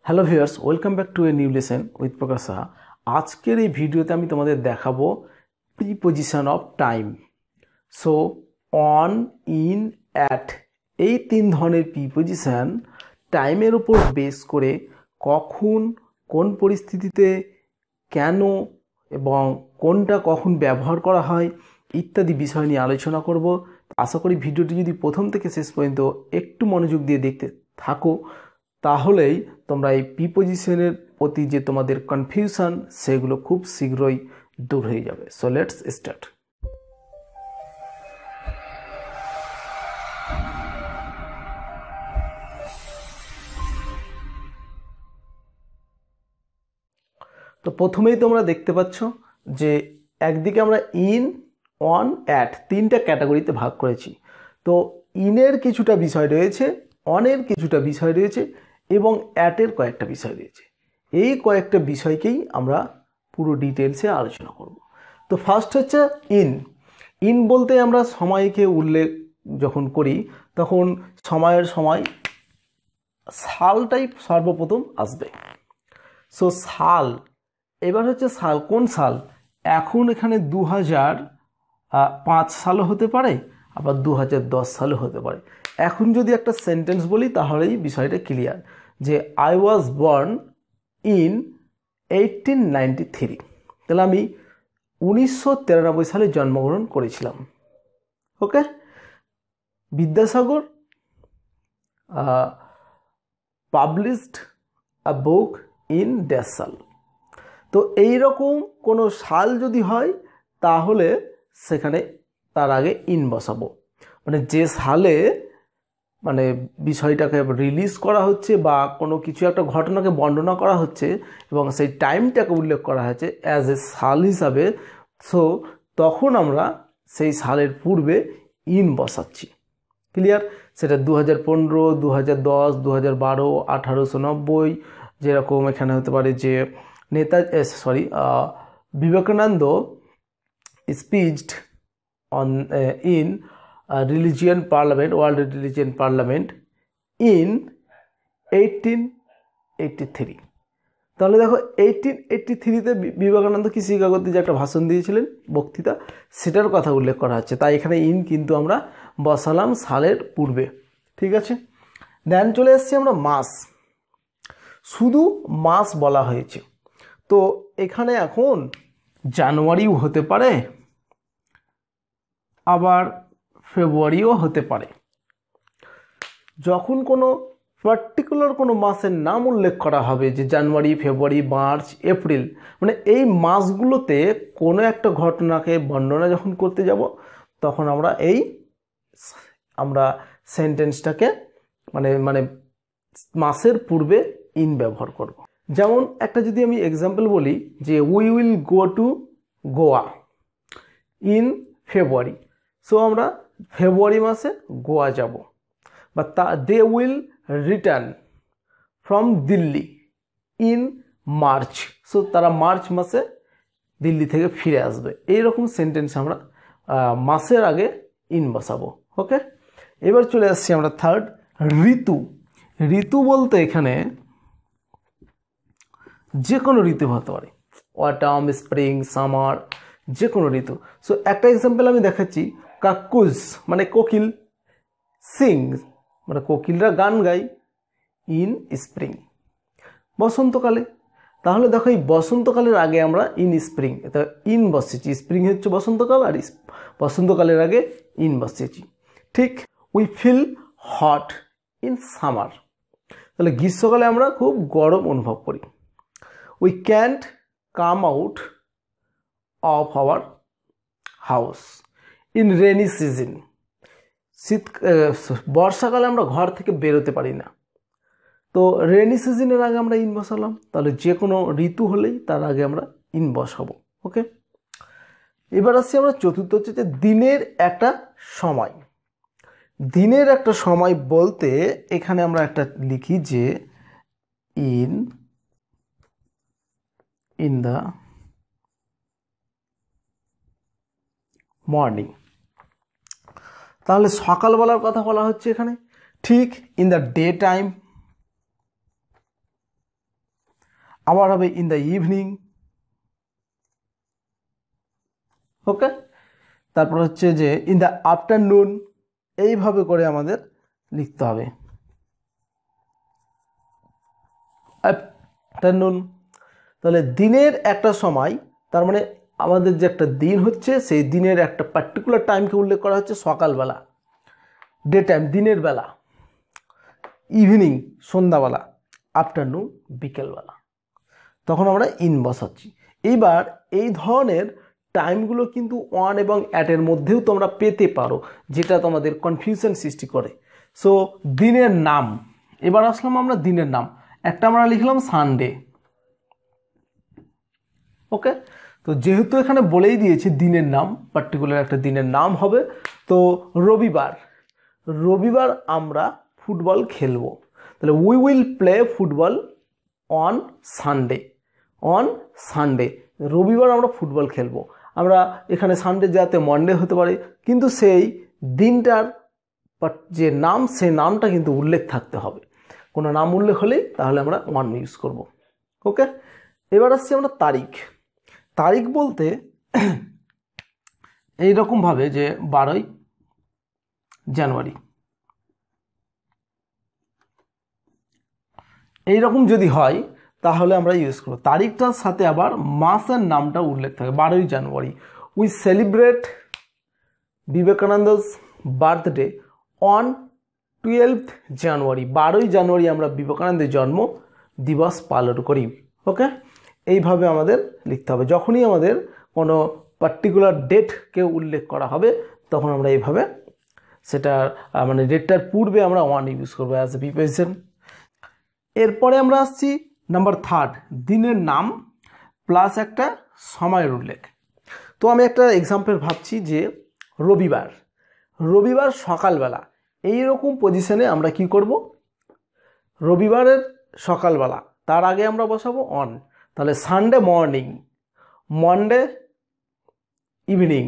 Hello viewers, welcome back to a new lesson with Prakash Saha. আজকের এই ভিডিওতে আমি তোমাদের দেখাবো preposition of time. So on, in, at এই তিন ধরনের প্রিপজিশন টাইমের উপর বেস করে কখন, কোন পরিস্থিতিতে, কেন এবং কোনটা কখন ব্যবহার করা হয় ইত্যাদি বিষয় নিয়ে আলোচনা করব। আশা করি ভিডিওটি যদি প্রথম থেকে শেষ পর্যন্ত একটু মনোযোগ দিয়ে দেখতে থাকো তাহলেই তোমরা এই প্রিপজিশনের প্রতি যে তোমাদের কনফিউশন সেগুলো খুব শীঘ্রই দূর হয়ে যাবে। So let's start. তো প্রথমেই তোমরা দেখতে পাচ্ছ যে একদিকে আমরা ইন, অন, অ্যাট তিনটা ক্যাটাগরিতে ভাগ করেছি। তো ইনের কিছুটা বিষয় রয়েছে, অনের কিছুটা বিষয় রয়েছে এবং অ্যাটের কয়েকটা বিষয় রয়েছে। এই কয়েকটা বিষয়কেই আমরা পুরো ডিটেলসে আলোচনা করব। তো ফার্স্ট হচ্ছে ইন। ইন বলতে আমরা সময়কে উল্লেখ যখন করি তখন সময়ের সময় সালটাই সর্বপ্রথম আসবে। সো সাল, এবার হচ্ছে সাল, কোন সাল? এখন এখানে 2005 সালও হতে পারে, আবার 2010 সালও হতে পারে। এখন যদি একটা সেন্টেন্স বলি তাহলেই বিষয়টা ক্লিয়ার যে আই ওয়াজ বর্ন ইন 1893, তাহলে আমি 1993 সালে জন্মগ্রহণ করেছিলাম। Okay, Vidyasagar published a book in dash সাল। তো এইরকম কোনো সাল যদি হয় তাহলে সেখানে তার আগে ইন বসাবো, মানে যে সালে মানে বিষয়টাকে রিলিজ করা হচ্ছে বা কোনো কিছু একটা ঘটনাকে বর্ণনা করা হচ্ছে এবং সেই টাইমটাকে উল্লেখ করা হয়েছে অ্যাজ এ সাল হিসাবে। সো তখন আমরা সেই সালের পূর্বে ইন বসাচ্ছি। ক্লিয়ার? সেটা 2015, 2010, 2012, 1890, যেরকম এখানে হতে পারে যে Vivekananda speeched on in religion parliament, world religion parliament in 1883। তাহলে দেখো 1883-তে বিবেকানন্দ কি শিক্ষা করতে যে একটা ভাষণ দিয়েছিলেন, বক্তৃতা, সেটার কথা উল্লেখ করা হচ্ছে, তাই এখানে ইন কিন্তু আমরা বসালাম সালের পূর্বে। ঠিক আছে, দেন চলে এসেছি আমরা মাস। শুধু মাস বলা হয়েছে, তো এখানে এখন জানুয়ারিও হতে পারে আবার ফেব্রুয়ারিও হতে পারে। যখন কোনো পার্টিকুলার কোনো মাসের নাম উল্লেখ করা হবে যে জানুয়ারি, ফেব্রুয়ারি, মার্চ, এপ্রিল, মানে এই মাসগুলোতে কোনো একটা ঘটনাকে বর্ণনা যখন করতে যাব তখন আমরা সেন্টেন্সটাকে মানে মাসের পূর্বে ইন ব্যবহার করব। যেমন একটা যদি আমি এক্সাম্পল বলি যে we will go to Goa in February, so আমরা ফেব্রুয়ারি মাসে গোয়া যাব। বা they will return from Delhi in March, so তারা মার্চ মাসে দিল্লি থেকে ফিরে আসবে। এইরকম সেন্টেন্স আমরা মাসের আগে ইন বসাবো। ওকে, এবার চলে আসছি আমরা থার্ড, ঋতু। ঋতু বলতে এখানে যে কোনো ঋতু হতে পারে, অটাম, স্প্রিং, সামার, যে কোনো ঋতু। সো একটা এক্সাম্পল আমি দেখাচ্ছি, কাকুজ মানে কোকিল, সিং মানে কোকিলরা গান গায় ইন স্প্রিং, বসন্তকালে। তাহলে দেখো এই বসন্তকালের আগে আমরা ইন স্প্রিং, এটা ইন বসেছি, স্প্রিং হচ্ছে বসন্তকাল আর বসন্তকালের আগে ইন বসেছি। ঠিক, we feel hot in summer, তাহলে গ্রীষ্মকালে আমরা খুব গরম অনুভব করি। We can't come out of our house in rainy season, বর্ষাকালে আমরা ঘর থেকে বেরোতে পারি না। তো রেনি সিজনের আগে আমরা ইন বসালাম, তাহলে যে কোনো ঋতু হলেই তার আগে আমরা ইন বসাবো। ওকে, এবার আসছি আমরা চতুর্থ, হচ্ছে যে দিনের একটা সময়। দিনের একটা সময় বলতে এখানে আমরা একটা লিখি যে ইন দ্য মর্নিং, তাহলে সকালবেলার কথা বলা হচ্ছে এখানে। ঠিক, ইন দ্য ডে টাইম, আবার হবে ইন দ্য ইভিনিং। ওকে, তারপর হচ্ছে যে ইন দ্য আফটারনুন, এইভাবে করে আমাদের লিখতে হবে আফটারনুন। তাহলে দিনের একটা সময়, তার মানে আমাদের যে একটা দিন হচ্ছে সেই দিনের একটা পার্টিকুলার টাইমকে উল্লেখ করা হচ্ছে সকালবেলা, ডে টাইম দিনের বেলা, ইভিনিং সন্ধ্যাবেলা, আফটারনুন বিকেলবেলা, তখন আমরা ইন বসাচ্ছি। এইবার এই ধরনের টাইমগুলো কিন্তু অন এবং অ্যাটের মধ্যেও তোমরা পেতে পারো, যেটা তোমাদের কনফিউশন সৃষ্টি করে। সো দিনের নাম, এবার আসলাম আমরা দিনের নাম, একটা আমরা লিখলাম সানডে। ওকে, তো যেহেতু এখানে বলেই দিয়েছি দিনের নাম, পার্টিকুলার একটা দিনের নাম হবে, তো রবিবার, রবিবার আমরা ফুটবল খেলবো, তাহলে we will play football on Sunday, on Sunday, রবিবার আমরা ফুটবল খেলবো। আমরা এখানে সানডে যাতে মন্ডে হতে পারে, কিন্তু সেই দিনটার যে নাম, সেই নামটা কিন্তু উল্লেখ থাকতে হবে। কোনো নাম উল্লেখ হলেই তাহলে আমরা অন ইউজ করব। ওকে, এবার আসছি আমরা তারিখ। তারিখ বলতে এইরকমভাবে যে 12ই জানুয়ারি, এইরকম যদি হয় তাহলে আমরা ইউজ করব। তারিখটার সাথে আবার মাসের নামটা উল্লেখ থাকে, 12ই জানুয়ারি। We celebrate Vivekananda's birthday on 12th January, 12ই জানুয়ারি আমরা বিবেকানন্দের জন্ম দিবস পালন করি। ওকে, এইভাবে আমাদের লিখতে হবে। যখনই আমাদের কোনো পার্টিকুলার ডেটকে উল্লেখ করা হবে তখন আমরা এইভাবে সেটা মানে ডেটটার পূর্বে আমরা অন ইউজ করবো অ্যাজ এ প্রিপোজিশন। এরপরে আমরা আসছি নাম্বার 3, দিনের নাম প্লাস একটা সময়ের উল্লেখ। তো আমি একটা এক্সাম্পল ভাবছি যে রবিবার, রবিবার সকালবেলা, এইরকম পজিশনে আমরা কি করব, রবিবারের সকালবেলা, তার আগে আমরা বসাবো অন। তাহলে সানডে মর্নিং, মন্ডে ইভিনিং।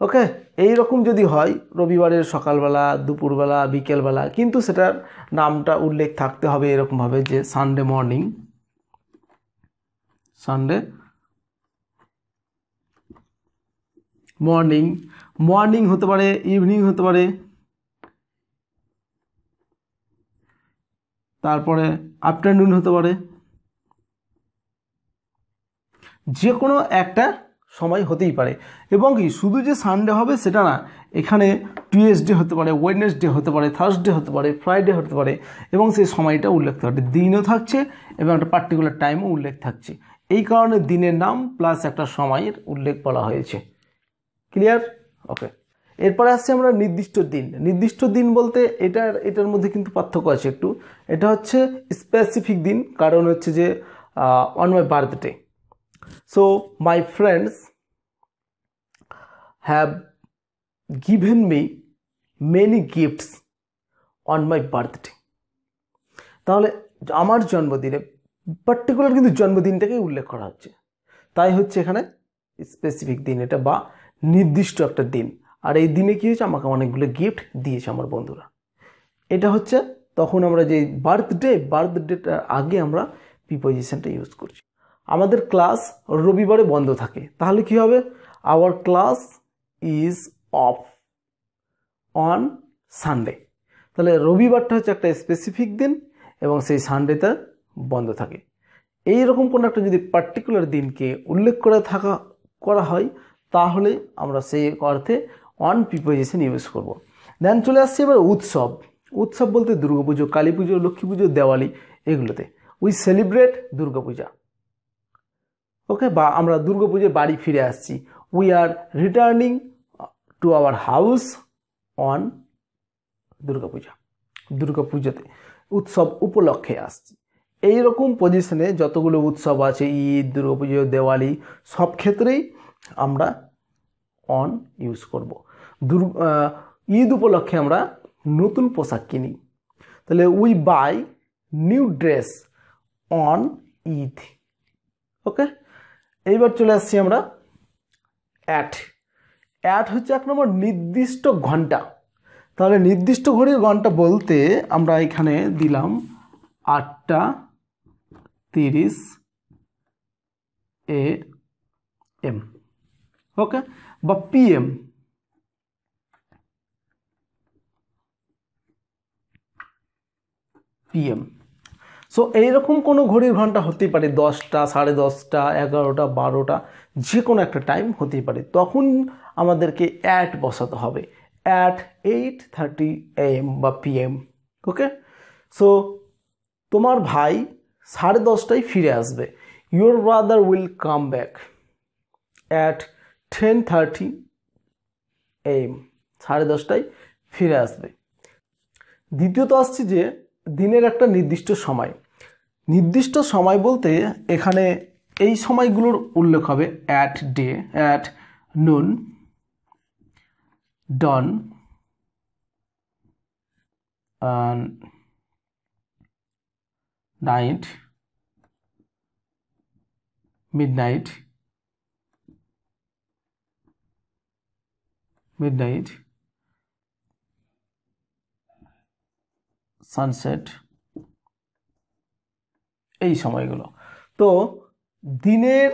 ওকে, এইরকম যদি হয় রবিবারের সকালবেলা, দুপুরবেলা, বিকেলবেলা, কিন্তু সেটার নামটা উল্লেখ থাকতে হবে এরকমভাবে যে Sunday morning, Sunday morning, morning হতে পারে, ইভিনিং হতে পারে, তারপরে আফটারনুন হতে পারে, যে কোনো একটা সময় হতেই পারে। এবং কি শুধু যে সানডে হবে সেটা না, এখানে টিউসডে হতে পারে, ওয়েডনেসডে হতে পারে, থার্সডে হতে পারে, ফ্রাইডে হতে পারে, এবং সেই সময়টা উল্লেখ থাকবে, দিনও থাকছে এবং একটা পার্টিকুলার টাইমও উল্লেখ থাকছে। এই কারণে দিনের নাম প্লাস একটা সময়ের উল্লেখ বলা হয়েছে। ক্লিয়ার? ওকে, এরপরে আসছে আমরা নির্দিষ্ট দিন। নির্দিষ্ট দিন বলতে এটার মধ্যে কিন্তু পার্থক্য আছে একটু। এটা হচ্ছে স্পেসিফিক দিন, কারণ হচ্ছে যে on my birthday, so my friends have given me many gifts on my birthday। তাহলে আমার জন্মদিনে পার্টিকুলার কিন্তু জন্মদিনটাকেই উল্লেখ করা হচ্ছে, তাই হচ্ছে এখানে স্পেসিফিক দিন এটা, বা নির্দিষ্ট একটা দিন। আর এই দিনে কি হয়েছে, আমাকে অনেকগুলো গিফট দিয়েছে আমার বন্ধুরা। এটা হচ্ছে তখন আমরা যে বার্থডেটার আগে আমরা প্রিপোজিশনটা ইউজ করছি। আমাদের ক্লাস রবিবারে বন্ধ থাকে, তাহলে কি হবে, our class is of on Sunday. তাহলে রবিবারটা হচ্ছে একটা স্পেসিফিক দিন এবং সেই সানডেতে বন্ধ থাকে। এইরকম কোনো একটা যদি পার্টিকুলার দিনকে উল্লেখ করা হয় তাহলে আমরা সেই অর্থে অন প্রিপোজিশন ইউজ করব। দেন চলে আসছে এবার উৎসব। উৎসব বলতে দুর্গাপুজো, কালী পুজো, লক্ষ্মী পুজো, দেওয়ালি, এগুলোতে উই সেলিব্রেট দুর্গাপূজা। ওকে, বা আমরা দুর্গাপুজোয় বাড়ি ফিরে আসছি, we are returning to our house on Durga Puja, দুর্গাপুজোতে উৎসব উপলক্ষে আসছি। এইরকম পজিশনে যতগুলো উৎসব আছে, ঈদ, দুর্গাপুজো, দেওয়ালি, সব ক্ষেত্রেই আমরা অন ইউজ করব। ঈদ উপলক্ষে আমরা নতুন পোশাক কিনি, তাহলে we buy new dress on Eid. Okay, এইবার চলে আসছি আমরা অ্যাট হচ্ছে 1 নম্বর নির্দিষ্ট ঘন্টা। তাহলে নির্দিষ্ট ঘড়ির ঘন্টা বলতে আমরা এখানে দিলাম 8টা 30 AM, ওকে, বা PM, সো এইরকম কোনো ঘড়ির ঘন্টা হতেই পারে 10টা, 10:30, 11টা, 12টা, যে কোনো একটা টাইম হতেই পারে। তখন আমাদেরকে অ্যাট বসাতে হবে, অ্যাট 8:30 AM বা PM, ওকে। সো তোমার ভাই 10:30টায় ফিরে আসবে, your brother will come back at 10:30 AM, 10:30টায় ফিরে আসবে। দ্বিতীয়ত আসছে যে দিনের একটা নির্দিষ্ট সময়। নির্দিষ্ট সময় বলতে এখানে এই সময়গুলোর উল্লেখ হবে at day, at noon, Don, night, midnight, sunset, এই সময়গুলো। তো দিনের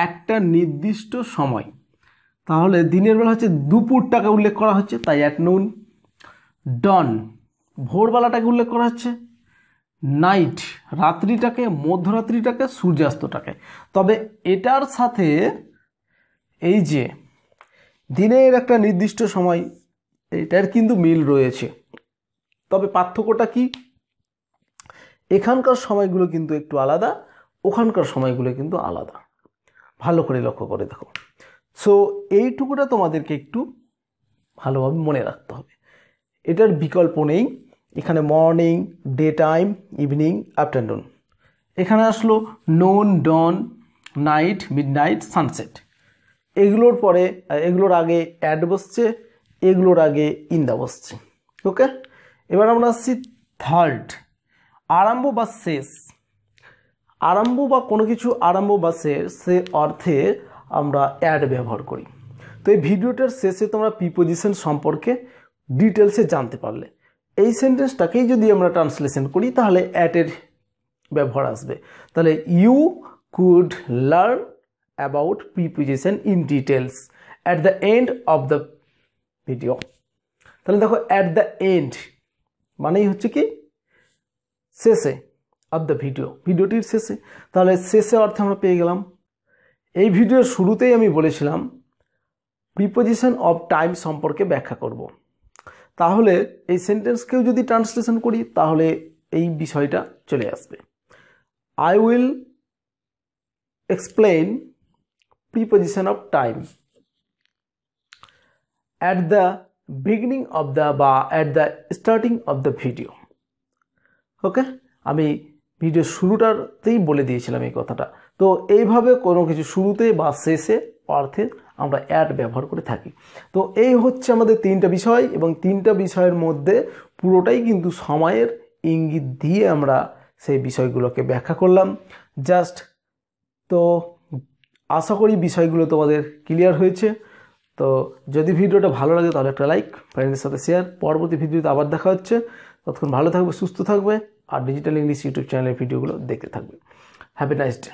একটা নির্দিষ্ট সময়, তাহলে দিনের বেলা হচ্ছে দুপুরটাকে উল্লেখ করা হচ্ছে, তাই অ্যাট নুন। ডন, ভোরবেলাটাকে উল্লেখ করা হচ্ছে। নাইট, রাত্রিটাকে, মধ্যরাত্রিটাকে, সূর্যাস্তটাকে। তবে এটার সাথে এই যে দিনের একটা নির্দিষ্ট সময়, এটার কিন্তু মিল রয়েছে। তবে পার্থক্যটা কি, এখানকার সময়গুলো কিন্তু একটু আলাদা, ওখানকার সময়গুলো কিন্তু আলাদা, ভালো করে লক্ষ্য করে দেখো। সো এইটুকুটা তোমাদেরকে একটু ভালোভাবে মনে রাখতে হবে, এটার বিকল্প নেই। এখানে morning, day time, evening, afternoon, এখানে আসলো নুন, ডন, নাইট, মিডনাইট, সানসেট। এগুলোর পরে, এগুলোর আগে অ্যাড বসছে, এগুলোর আগে ইন্দা বসছে, ওকে। এবার আমরা আসছি থার্ড, আরম্ভ বা শেষ। আরম্ভ বা কোনো কিছু আরম্ভ বা শেষ, সে অর্থে আমরা অ্যাড ব্যবহার করি। তো এই ভিডিওটার শেষে তোমরা প্রিপোজিশন সম্পর্কে ডিটেলসে জানতে পারলে। এই সেন্টেন্সটাকেই যদি আমরা ট্রান্সলেশন করি তাহলে অ্যাটের ব্যবহার আসবে। তাহলে you could learn about preposition in details at the end of the video. তাহলে দেখো, অ্যাট দ্য এন্ড মানেই হচ্ছে কি শেষে, অফ দ্য ভিডিও, ভিডিওটির শেষে। তাহলে শেষে অর্থে আমরা পেয়ে গেলাম। এই ভিডিওর শুরুতেই আমি বলেছিলাম প্রিপোজিশন অফ টাইম সম্পর্কে ব্যাখ্যা করব। তাহলে এই সেন্টেন্সকেও যদি ট্রান্সলেশন করি তাহলে এই বিষয়টা চলে আসবে। I will explain preposition of time at the beginning of the বা at the starting of the video, okay. আমি ভিডিওর শুরুটাতেই বলে দিয়েছিলাম এই কথাটা। তো এইভাবে কোনো কিছু শুরুতে বা শেষে অর্থে আমরা অ্যাড ব্যবহার করে থাকি। তো এই হচ্ছে আমাদের তিনটা বিষয়, এবং তিনটা বিষয়ের মধ্যে পুরোটাই কিন্তু সময়ের ইঙ্গিত দিয়ে আমরা সেই বিষয়গুলোকে ব্যাখ্যা করলাম জাস্ট। তো আশা করি বিষয়গুলো তোমাদের ক্লিয়ার হয়েছে। তো যদি ভিডিওটা ভালো লাগে তাহলে একটা লাইক, ফ্রেন্ডদের সাথে শেয়ার। পরবর্তী ভিডিওতে আবার দেখা হচ্ছে, ততক্ষণ ভালো থাকবে, সুস্থ থাকবে, আর ডিজিটাল ইংলিশ ইউটিউব চ্যানেলের ভিডিওগুলো দেখতে থাকবে। Have a nice day.